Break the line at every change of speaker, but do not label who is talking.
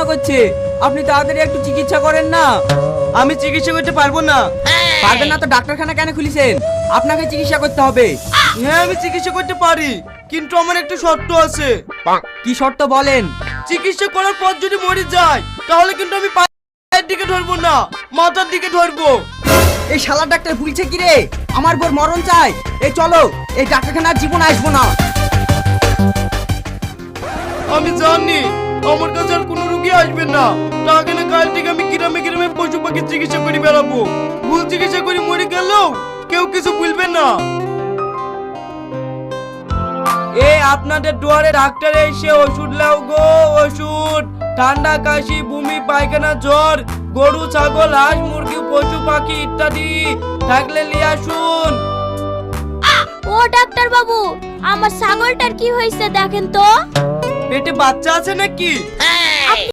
যন্ত্রণা করছে, আপনি তাড়াতাড়ি একটু চিকিৎসা করেন না।
আমি চিকিৎসা করতে পারবো না।
পারবেন না তো ডাক্তারখানা কেন খুলেছেন? আপনাকে চিকিৎসা করতে হবে।
হ্যাঁ আমি চিকিৎসা করতে পারি, কিন্তু আমার একটু শর্ত আছে।
কি শর্ত বলেন?
চিকিৎসা করার পর যদি মরে যায় তাহলে কিন্তু আমি পায়ের দিকে ধরবো না, মাথার দিকে ধরবো।
এই শালা ডাক্তার ভুলছে কি রে? আমার বোর মরণ চাই। এই চলো, এই ডাক্তারখানার জীবন আসবো না।
আমি জানি আমার কাছে আর কোনো রুগী আসবে না, টাকা না কাল থেকে আমি গ্রামে গ্রামে পশু পাখি চিকিৎসা করে বেড়াবো। ভুল চিকিৎসা করে মরে গেলেও কেউ কিছু বলবে না। এই আপনাদের দুয়ারে ডাক্তার এসে ওষুধ লাও গো, ওষুধ। ঠান্ডা, কাশি, বমি, পায়খানা, জ্বর, গরু, ছাগল, হাঁস, মুরগি, পশু পাখি ইত্যাদি থাকলে নিয়ে আসুন।
ও ডাক্তার বাবু, আমার ছাগলটার কি হয়েছে দেখেন তো।
পেটে বাচ্চা আছে নাকি?